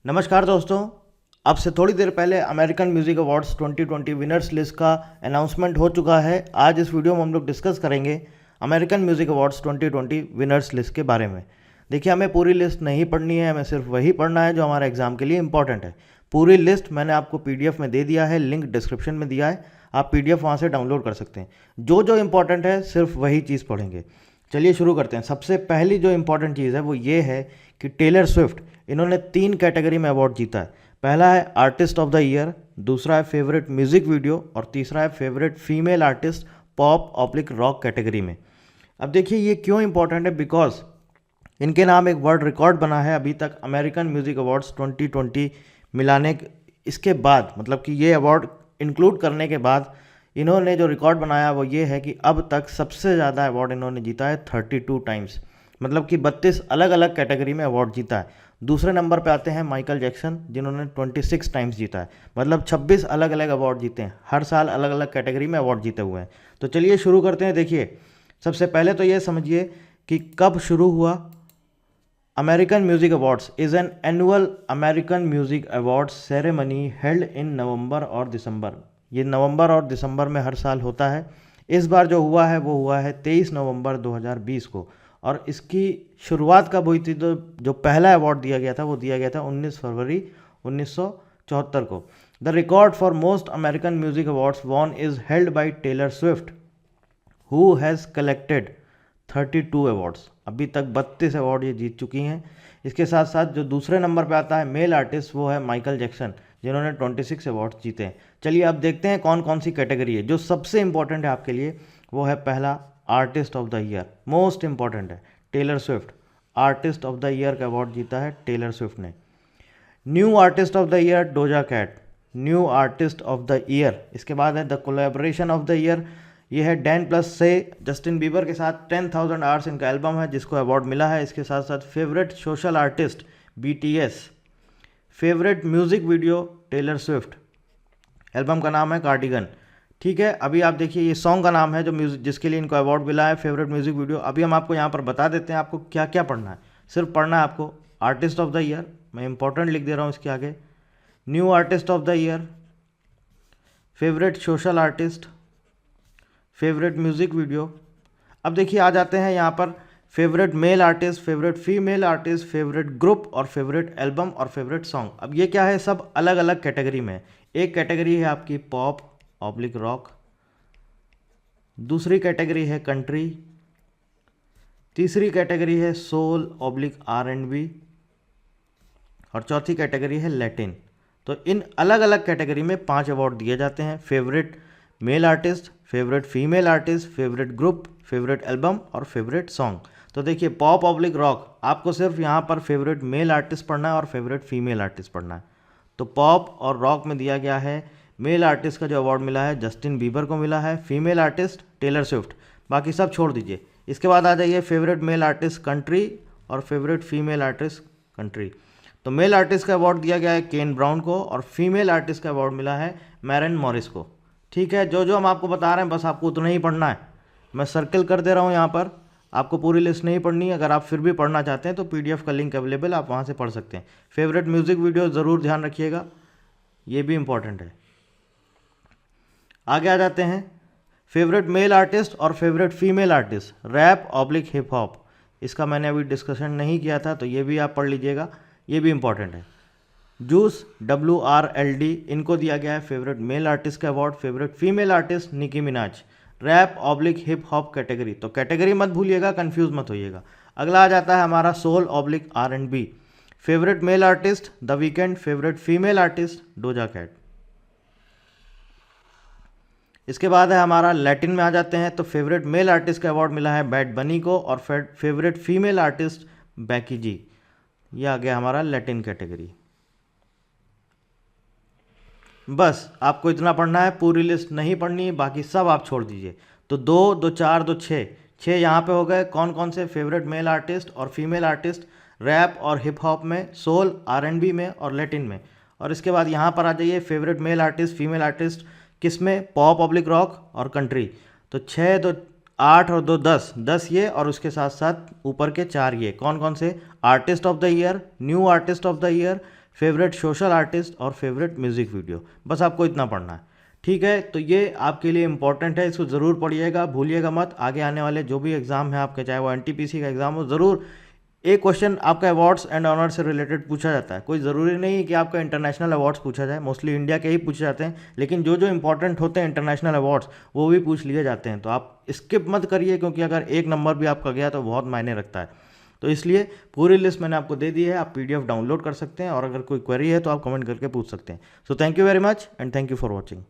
नमस्कार दोस्तों। अब से थोड़ी देर पहले American music awards 2020 winners list का अनाउंसमेंट हो चुका है। आज इस वीडियो में हम लोग डिस्कस करेंगे American music awards 2020 winners list के बारे में। देखिए, हमें पूरी लिस्ट नहीं पढ़नी है, हमें सिर्फ वही पढ़ना है जो हमारे एग्जाम के लिए इंपॉर्टेंट है। पूरी लिस्ट मैंने आपको पीडीएफ में दे दिया है, लिंक डिस्क्रिप्शन में दिया है, आप पीडीएफ वहाँ से डाउनलोड कर सकते हैं। जो जो इंपॉर्टेंट है सिर्फ वही चीज़ पढ़ेंगे। चलिए शुरू करते हैं। सबसे पहली जो इंपॉर्टेंट चीज़ है वो ये है कि टेलर स्विफ्ट, इन्होंने 3 कैटेगरी में अवार्ड जीता है। पहला है आर्टिस्ट ऑफ द ईयर, दूसरा है फेवरेट म्यूजिक वीडियो और तीसरा है फेवरेट फीमेल आर्टिस्ट पॉप/रॉक कैटेगरी में। अब देखिए ये क्यों इंपॉर्टेंट है, बिकॉज इनके नाम एक वर्ल्ड रिकॉर्ड बना है अभी तक अमेरिकन म्यूजिक अवार्ड्स 2020 मिलाने इसके बाद, मतलब कि ये अवार्ड इंक्लूड करने के बाद इन्होंने जो रिकॉर्ड बनाया वो ये है कि अब तक सबसे ज़्यादा अवार्ड इन्होंने जीता है 32 टाइम्स, मतलब कि 32 अलग अलग कैटेगरी में अवार्ड जीता है। दूसरे नंबर पे आते हैं माइकल जैक्सन, जिन्होंने 26 टाइम्स जीता है, मतलब 26 अलग अलग अवार्ड जीते हैं। हर साल अलग अलग कैटेगरी में अवार्ड जीते हुए हैं। तो चलिए शुरू करते हैं। देखिए, सबसे पहले तो ये समझिए कि कब शुरू हुआ। American music Awards is an annual American music Awards ceremony held in November और दिसंबर। ये नवंबर और दिसंबर में हर साल होता है। इस बार जो हुआ है वो हुआ है 23 नवंबर 2020 को, और इसकी शुरुआत कब हुई थी? तो जो पहला अवार्ड दिया गया था वो दिया गया था 19 फरवरी 1974 को। The record for most American music awards won is held by Taylor Swift, who has collected 32 awards. अभी तक 32 अवार्ड ये जीत चुकी हैं। इसके साथ साथ जो दूसरे नंबर पे आता है मेल आर्टिस्ट, वो है माइकल जैक्सन, जिन्होंने 26 अवार्ड जीते हैं। चलिए अब देखते हैं कौन कौन सी कैटेगरी है। जो सबसे इंपॉर्टेंट है आपके लिए वो है पहला artist of the year, most important है Taylor Swift. Artist of the year का अवार्ड जीता है टेलर स्विफ्ट ने। New artist of the year Doja Cat, new artist of the year. इसके बाद है the collaboration of the year, ये है Dan plus Shay Justin Bieber के साथ 10,000 आवर्स इनका एल्बम है जिसको अवार्ड मिला है। इसके साथ साथ favourite social artist BTS, favourite music video Taylor Swift, album का नाम है कार्डिगन। ठीक है, अभी आप देखिए ये सॉन्ग का नाम है जो म्यूजिक जिसके लिए इनको अवार्ड मिला है, फेवरेट म्यूजिक वीडियो। अभी हम आपको यहाँ पर बता देते हैं आपको क्या क्या पढ़ना है। सिर्फ पढ़ना है आपको आर्टिस्ट ऑफ द ईयर, मैं इंपॉर्टेंट लिख दे रहा हूँ इसके आगे, new artist of the year, favourite social artist, favourite music video. अब देखिए आ जाते हैं यहाँ पर favourite male artist, favourite female artist, favourite group और फेवरेट एल्बम और फेवरेट सॉन्ग। अब ये क्या है, सब अलग अलग कैटेगरी में। एक कैटेगरी है आपकी पॉप/रॉक, दूसरी कैटेगरी है कंट्री, तीसरी कैटेगरी है सोल/R&B और चौथी कैटेगरी है लैटिन। तो इन अलग अलग कैटेगरी में 5 अवार्ड दिए जाते हैं। Favourite male artist, favourite female artist, favourite group, favourite album और फेवरेट सॉन्ग। तो देखिए पॉप/रॉक, आपको सिर्फ यहाँ पर फेवरेट मेल आर्टिस्ट पढ़ना है और फेवरेट फीमेल आर्टिस्ट पढ़ना है। तो पॉप और रॉक में दिया गया है, मेल आर्टिस्ट का जो अवार्ड मिला है जस्टिन बीबर को मिला है, फीमेल आर्टिस्ट टेलर स्विफ्ट, बाकी सब छोड़ दीजिए। इसके बाद आ जाइए फेवरेट मेल आर्टिस्ट कंट्री और फेवरेट फीमेल आर्टिस्ट कंट्री। तो मेल आर्टिस्ट का अवार्ड दिया गया है केन ब्राउन को और फीमेल आर्टिस्ट का अवार्ड मिला है मैरन मॉरिस को। ठीक है, जो जो हम आपको बता रहे हैं बस आपको उतना ही पढ़ना है। मैं सर्कल कर दे रहा हूँ यहाँ पर, आपको पूरी लिस्ट नहीं पढ़नी है। अगर आप फिर भी पढ़ना चाहते हैं तो PDF का लिंक अवेलेबल, आप वहाँ से पढ़ सकते हैं। फेवरेट म्यूजिक वीडियो ज़रूर ध्यान रखिएगा, ये भी इंपॉर्टेंट है। आगे आ जाते हैं फेवरेट मेल आर्टिस्ट और फेवरेट फीमेल आर्टिस्ट रैप/हिप हॉप। इसका मैंने अभी डिस्कशन नहीं किया था तो ये भी आप पढ़ लीजिएगा, ये भी इंपॉर्टेंट है। जूस WRLD, इनको दिया गया है फेवरेट मेल आर्टिस्ट का अवार्ड। फेवरेट फीमेल आर्टिस्ट निकी मिनाज, रैप/हिप हॉप कैटेगरी। तो कैटेगरी मत भूलिएगा, कंफ्यूज मत होइएगा। अगला आ जाता है हमारा सोल/R&B, favourite male artist the Weeknd, favourite female artist Doja Cat. इसके बाद है हमारा लैटिन में आ जाते हैं। तो फेवरेट मेल आर्टिस्ट का अवार्ड मिला है बैड बनी को और फेवरेट फीमेल आर्टिस्ट बेकी जी। ये आ गया हमारा लैटिन कैटेगरी। बस आपको इतना पढ़ना है, पूरी लिस्ट नहीं पढ़नी है, बाकी सब आप छोड़ दीजिए। तो 2, 2, 4, 2, 6 यहाँ पे हो गए कौन कौन से फेवरेट मेल आर्टिस्ट और फीमेल आर्टिस्ट रैप और हिप हॉप में, सोल/R&B में और लैटिन में। और इसके बाद यहाँ पर आ जाइए favourite male artist female artist किस में, पॉप/रॉक और कंट्री। तो 6, 2, 8 और 2, 10 ये और उसके साथ साथ ऊपर के 4 ये कौन कौन से, artist of the year, new artist of the year, favourite social artist और फेवरेट म्यूज़िक वीडियो। बस आपको इतना पढ़ना है, ठीक है। तो ये आपके लिए इंपॉर्टेंट है, इसको ज़रूर पढ़िएगा, भूलिएगा मत। आगे आने वाले जो भी एग्ज़ाम है आपके, चाहे वो एनटीपीसी का एग्ज़ाम हो, ज़रूर एक क्वेश्चन आपका अवार्ड्स एंड ऑनर से रिलेटेड पूछा जाता है। कोई ज़रूरी नहीं है कि आपका इंटरनेशनल अवार्ड्स पूछा जाए, मोस्टली इंडिया के ही पूछे जाते हैं, लेकिन जो जो इंपॉर्टेंट होते हैं इंटरनेशनल अवार्ड्स वो भी पूछ लिए जाते हैं। तो आप स्किप मत करिए, क्योंकि अगर एक नंबर भी आपका गया तो बहुत मायने रखता है। तो इसलिए पूरी लिस्ट मैंने आपको दे दी है, आप पीडीएफ डाउनलोड कर सकते हैं, और अगर कोई क्वेरी है तो आप कमेंट करके पूछ सकते हैं। So thank you very much and thank you for watching.